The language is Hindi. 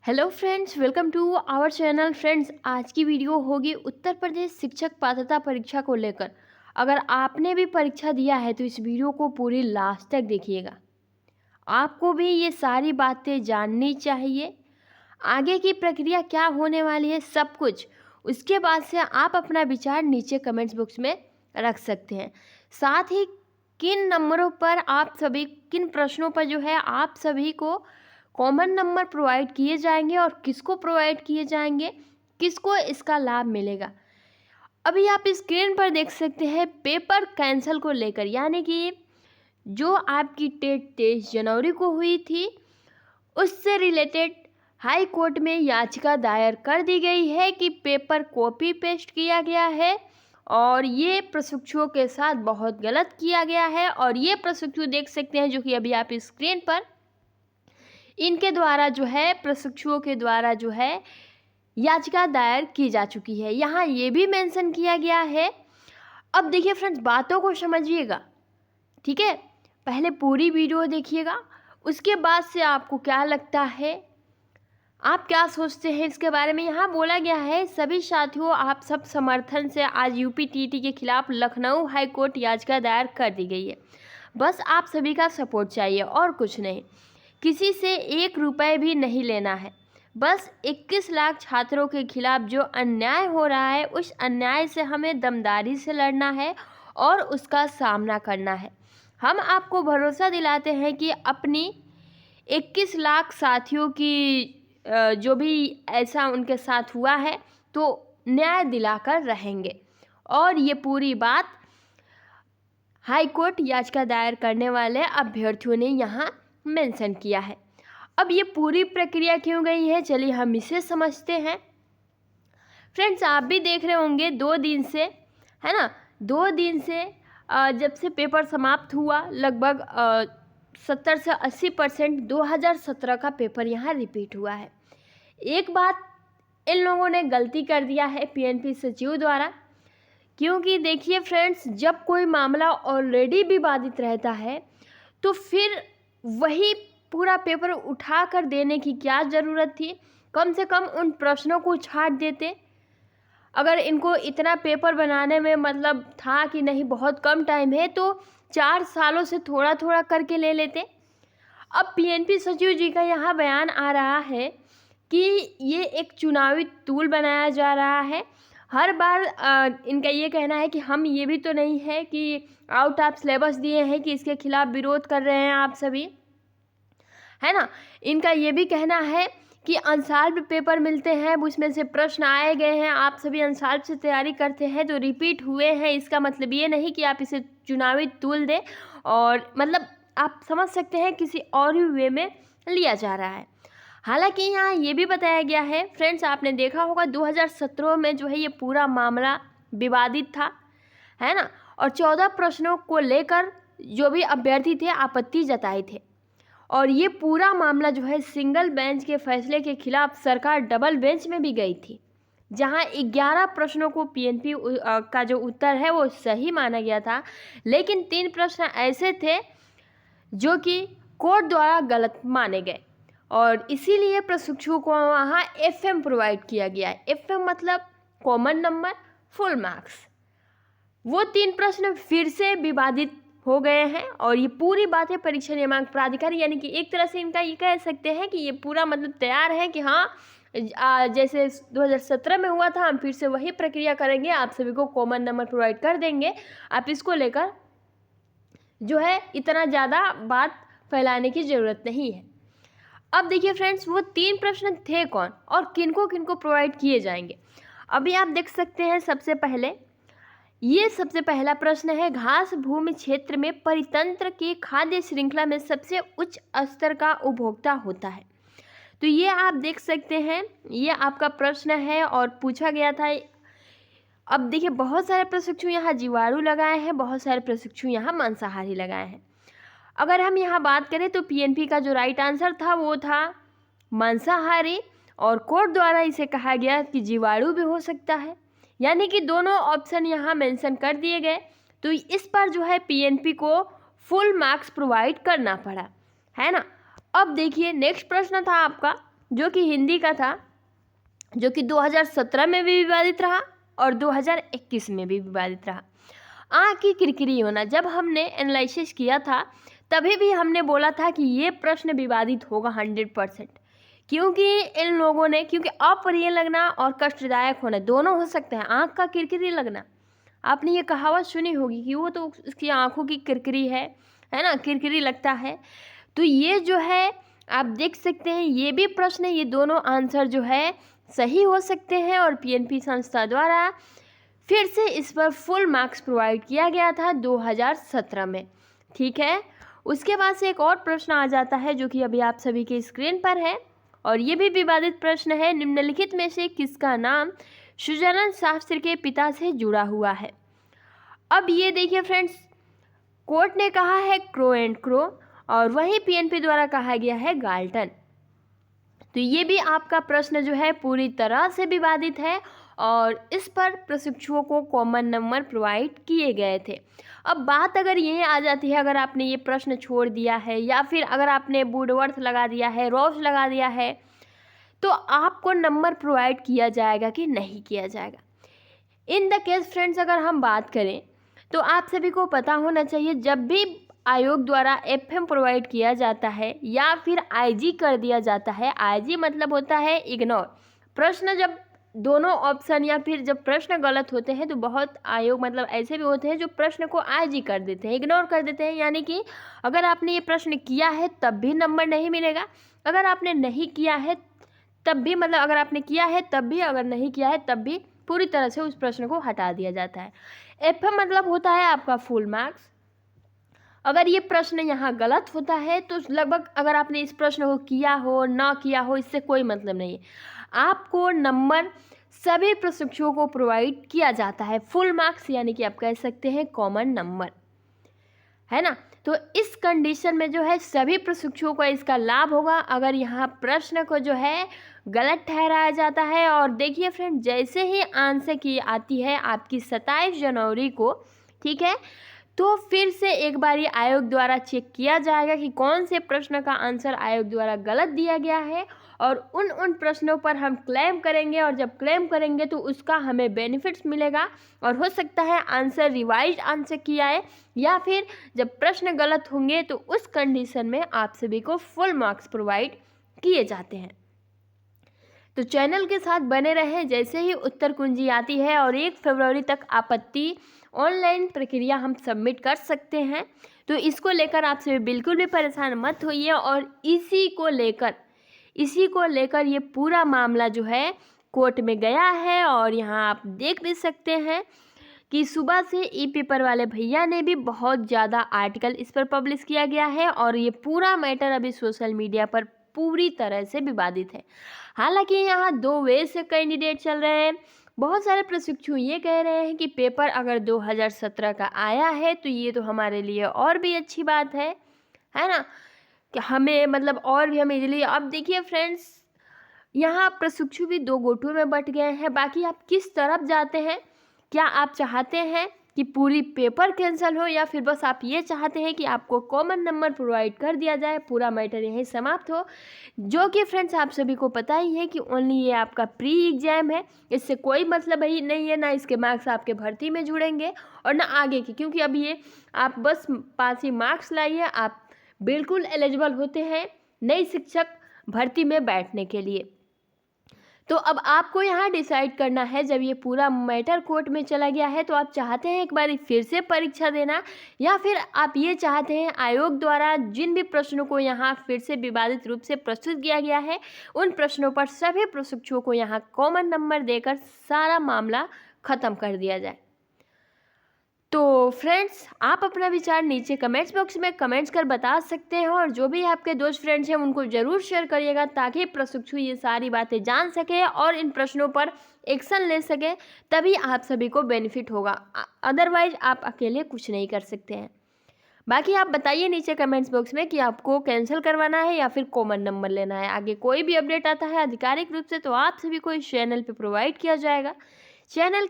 Hello friends, welcome to our channel. Friends, आज की वीडियो होगी उत्तर प्रदेश शिक्षक पात्रता परीक्षा को लेकर। अगर आपने भी परीक्षा दिया है तो इस वीडियो को पूरी लास्ट तक देखिएगा। आपको भी ये सारी बातें जाननी चाहिए, आगे की प्रक्रिया क्या होने वाली है, सब कुछ। उसके बाद से आप अपना विचार नीचे कमेंट्स बॉक्स में रख सकते हैं। साथ ही किन नंबरों पर आप सभी, किन प्रश्नों पर जो है आप सभी को कॉमन नंबर प्रोवाइड किए जाएंगे और किसको प्रोवाइड किए जाएंगे, किसको इसका लाभ मिलेगा। अभी आप स्क्रीन पर देख सकते हैं पेपर कैंसल को लेकर, यानी कि जो आपकी टेट 23 जनवरी को हुई थी उससे रिलेटेड हाई कोर्ट में याचिका दायर कर दी गई है कि पेपर कॉपी पेस्ट किया गया है और ये प्रशिक्षुओं के साथ बहुत गलत किया गया है। और ये प्रशिक्षु देख सकते हैं जो कि अभी आप स्क्रीन पर इनके द्वारा जो है, प्रशिक्षुओं के द्वारा जो है याचिका दायर की जा चुकी है। यहाँ ये भी मेंशन किया गया है। अब देखिए फ्रेंड्स, बातों को समझिएगा, ठीक है। पहले पूरी वीडियो देखिएगा, उसके बाद से आपको क्या लगता है, आप क्या सोचते हैं इसके बारे में। यहाँ बोला गया है, सभी साथियों आप सब समर्थन से आज यूपीटीटी के खिलाफ लखनऊ हाई कोर्ट याचिका दायर कर दी गई है। बस आप सभी का सपोर्ट चाहिए और कुछ नहीं। किसी से 1 रुपये भी नहीं लेना है। बस 21 लाख छात्रों के खिलाफ जो अन्याय हो रहा है, उस अन्याय से हमें दमदारी से लड़ना है और उसका सामना करना है। हम आपको भरोसा दिलाते हैं कि अपनी 21 लाख साथियों की जो भी ऐसा उनके साथ हुआ है तो न्याय दिलाकर रहेंगे। और ये पूरी बात हाई कोर्ट याचिका दायर करने वाले अभ्यर्थियों ने यहाँ मेंशन किया है। अब ये पूरी प्रक्रिया क्यों गई है, चलिए हम इसे समझते हैं। फ्रेंड्स, आप भी देख रहे होंगे 2 दिन से, है ना, 2 दिन से जब से पेपर समाप्त हुआ, लगभग 70 से 80% 2017 का पेपर यहाँ रिपीट हुआ है। एक बात इन लोगों ने गलती कर दिया है पीएनपी सचिव द्वारा, क्योंकि देखिए फ्रेंड्स, जब कोई मामला ऑलरेडी विवादित रहता है तो फिर वही पूरा पेपर उठा कर देने की क्या ज़रूरत थी। कम से कम उन प्रश्नों को छांट देते। अगर इनको इतना पेपर बनाने में मतलब था कि नहीं बहुत कम टाइम है, तो 4 सालों से थोड़ा थोड़ा करके ले लेते। अब पीएनपी सचिव जी का यहाँ बयान आ रहा है कि ये एक चुनावी टूल बनाया जा रहा है। हर बार इनका ये कहना है कि हम ये भी तो नहीं है कि आउट ऑफ सिलेबस दिए हैं कि इसके खिलाफ विरोध कर रहे हैं आप सभी, है ना। इनका ये भी कहना है कि अनसॉल्व्ड पेपर मिलते हैं, उसमें से प्रश्न आए गए हैं, आप सभी अनसॉल्व्ड से तैयारी करते हैं तो रिपीट हुए हैं। इसका मतलब ये नहीं कि आप इसे चुनावी टूल दें, और मतलब आप समझ सकते हैं किसी और ही वे में लिया जा रहा है। हालांकि यहाँ ये भी बताया गया है फ्रेंड्स, आपने देखा होगा 2017 में जो है ये पूरा मामला विवादित था, है ना। और 14 प्रश्नों को लेकर जो भी अभ्यर्थी थे आपत्ति जताए थे, और ये पूरा मामला जो है सिंगल बेंच के फैसले के खिलाफ सरकार डबल बेंच में भी गई थी, जहां 11 प्रश्नों को पीएनपी का जो उत्तर है वो सही माना गया था, लेकिन 3 प्रश्न ऐसे थे जो कि कोर्ट द्वारा गलत माने गए, और इसीलिए प्रशिक्षुओं को वहाँ एफएम प्रोवाइड किया गया है। एफएम मतलब कॉमन नंबर फुल मार्क्स। वो 3 प्रश्न फिर से विवादित हो गए हैं, और ये पूरी बातें परीक्षा नियामक प्राधिकार, यानी कि एक तरह से इनका ये कह सकते हैं कि ये पूरा मतलब तैयार है कि हाँ, जैसे 2017 में हुआ था हम फिर से वही प्रक्रिया करेंगे, आप सभी को कॉमन नंबर प्रोवाइड कर देंगे। आप इसको लेकर जो है इतना ज़्यादा बात फैलाने की ज़रूरत नहीं है। अब देखिए फ्रेंड्स, वो 3 प्रश्न थे कौन और किनको किनको प्रोवाइड किए जाएंगे। अभी आप देख सकते हैं, सबसे पहला प्रश्न है, घास भूमि क्षेत्र में परितंत्र की खाद्य श्रृंखला में सबसे उच्च स्तर का उपभोक्ता होता है। तो ये आप देख सकते हैं, ये आपका प्रश्न है और पूछा गया था। अब देखिए, बहुत सारे प्रशिक्षु यहाँ जीवाणु लगाए हैं, बहुत सारे प्रशिक्षु यहाँ मांसाहारी लगाए हैं। अगर हम यहाँ बात करें तो पीएनपी का जो राइट आंसर था वो था मांसाहारी, और कोर्ट द्वारा इसे कहा गया कि जीवाणु भी हो सकता है, यानी कि दोनों ऑप्शन यहाँ मेंशन कर दिए गए। तो इस पर जो है पीएनपी को फुल मार्क्स प्रोवाइड करना पड़ा, है ना। अब देखिए नेक्स्ट प्रश्न था आपका, जो कि हिंदी का था, जो कि 2017 में भी विवादित रहा और 2021 में भी विवादित रहा। आँख की किरकिरी होना, जब हमने एनालिसिस किया था तभी भी हमने बोला था कि ये प्रश्न विवादित होगा 100%, क्योंकि इन लोगों ने, क्योंकि अप्रिय लगना और कष्टदायक होना दोनों हो सकते हैं। आँख का किरकिरी लगना, आपने ये कहावत सुनी होगी कि वो तो उसकी आँखों की किरकिरी है ना, किरकिरी लगता है। तो ये जो है आप देख सकते हैं, ये भी प्रश्न, ये दोनों आंसर जो है सही हो सकते हैं और पीएनपी संस्था द्वारा फिर से इस पर फुल मार्क्स प्रोवाइड किया गया था 2017 में। ठीक है, उसके बाद से एक और प्रश्न आ जाता है जो कि अभी आप सभी के स्क्रीन पर है और ये भी विवादित प्रश्न है। निम्नलिखित में से किसका नाम स्विट्जरलैंड शास्त्र के पिता से जुड़ा हुआ है? अब ये देखिए फ्रेंड्स, कोर्ट ने कहा है क्रो एंड क्रो और वहीं पीएनपी द्वारा कहा गया है गाल्टन। तो ये भी आपका प्रश्न जो है पूरी तरह से विवादित है और इस पर प्रशिक्षुओं को कॉमन नंबर प्रोवाइड किए गए थे। अब बात अगर ये आ जाती है, अगर आपने ये प्रश्न छोड़ दिया है या फिर अगर आपने वुडवर्थ लगा दिया है, रॉस लगा दिया है, तो आपको नंबर प्रोवाइड किया जाएगा कि नहीं किया जाएगा? इन द केस फ्रेंड्स, अगर हम बात करें तो आप सभी को पता होना चाहिए, जब भी आयोग द्वारा एफएम प्रोवाइड किया जाता है या फिर आईजी कर दिया जाता है, आईजी मतलब होता है इग्नोर। प्रश्न जब दोनों ऑप्शन या फिर जब प्रश्न गलत होते हैं तो बहुत आयोग मतलब ऐसे भी होते हैं जो प्रश्न को आईजी कर देते हैं, इग्नोर कर देते हैं। यानी कि अगर आपने ये प्रश्न किया है तब भी नंबर नहीं मिलेगा, अगर आपने नहीं किया है तब भी, मतलब अगर आपने किया है तब भी, अगर नहीं किया है तब भी, पूरी तरह से उस प्रश्न को हटा दिया जाता है। एफएम मतलब होता है आपका फुल मार्क्स। अगर ये प्रश्न यहाँ गलत होता है तो लगभग, अगर आपने इस प्रश्न को किया हो ना किया हो, इससे कोई मतलब नहीं है। आपको नंबर सभी प्रशिक्षुओं को प्रोवाइड किया जाता है, फुल मार्क्स, यानी कि आप कह सकते हैं कॉमन नंबर, है ना। तो इस कंडीशन में जो है सभी प्रशिक्षुओं को इसका लाभ होगा अगर यहाँ प्रश्न को जो है गलत ठहराया जाता है। और देखिए फ्रेंड, जैसे ही आंसर की आती है आपकी 27 जनवरी को, ठीक है, तो फिर से एक बारी आयोग द्वारा चेक किया जाएगा कि कौन से प्रश्न का आंसर आयोग द्वारा गलत दिया गया है और उन प्रश्नों पर हम क्लेम करेंगे और जब क्लेम करेंगे तो उसका हमें बेनिफिट्स मिलेगा और हो सकता है आंसर रिवाइज आंसर किया है, या फिर जब प्रश्न गलत होंगे तो उस कंडीशन में आप सभी को फुल मार्क्स प्रोवाइड किए जाते हैं। तो चैनल के साथ बने रहें, जैसे ही उत्तर कुंजी आती है और 1 फरवरी तक आपत्ति ऑनलाइन प्रक्रिया हम सबमिट कर सकते हैं, तो इसको लेकर आप सभी बिल्कुल भी परेशान मत होइए। और इसी को लेकर ये पूरा मामला जो है कोर्ट में गया है और यहाँ आप देख भी सकते हैं कि सुबह से ई पेपर वाले भैया ने भी बहुत ज़्यादा आर्टिकल इस पर पब्लिश किया गया है और ये पूरा मैटर अभी सोशल मीडिया पर पूरी तरह से विवादित है। हालांकि यहाँ 2 वे से कैंडिडेट चल रहे हैं। बहुत सारे प्रशिक्षु ये कह रहे हैं कि पेपर अगर 2017 का आया है तो ये तो हमारे लिए और भी अच्छी बात है ना, कि हमें मतलब और भी हम इजीली। अब देखिए फ्रेंड्स, यहाँ प्रशिक्षु भी 2 गुटों में बंट गए हैं। बाकी आप किस तरफ जाते हैं? क्या आप चाहते हैं कि पूरी पेपर कैंसिल हो या फिर बस आप ये चाहते हैं कि आपको कॉमन नंबर प्रोवाइड कर दिया जाए, पूरा मैटर यहीं समाप्त हो? जो कि फ्रेंड्स आप सभी को पता ही है कि ओनली ये आपका प्री एग्जाम है, इससे कोई मतलब ही नहीं है, ना इसके मार्क्स आपके भर्ती में जुड़ेंगे और ना आगे की, क्योंकि अब ये आप बस पासिंग मार्क्स लाइए, आप बिल्कुल एलिजिबल होते हैं नई शिक्षक भर्ती में बैठने के लिए। तो अब आपको यहाँ डिसाइड करना है, जब ये पूरा मैटर कोर्ट में चला गया है तो आप चाहते हैं एक बार फिर से परीक्षा देना, या फिर आप ये चाहते हैं आयोग द्वारा जिन भी प्रश्नों को यहाँ फिर से विवादित रूप से प्रस्तुत किया गया है उन प्रश्नों पर सभी प्रशिक्षुओं को यहाँ कॉमन नंबर देकर सारा मामला ख़त्म कर दिया जाए। तो फ्रेंड्स, आप अपना विचार नीचे कमेंट्स बॉक्स में कमेंट्स कर बता सकते हैं और जो भी आपके दोस्त फ्रेंड्स हैं उनको ज़रूर शेयर करिएगा ताकि प्रशिक्षु ये सारी बातें जान सके और इन प्रश्नों पर एक्शन ले सके, तभी आप सभी को बेनिफिट होगा। अदरवाइज आप अकेले कुछ नहीं कर सकते हैं। बाकी आप बताइए नीचे कमेंट्स बॉक्स में कि आपको कैंसिल करवाना है या फिर कॉमन नंबर लेना है। आगे कोई भी अपडेट आता है आधिकारिक रूप से तो आप सभी को इस चैनल पर प्रोवाइड किया जाएगा। चैनल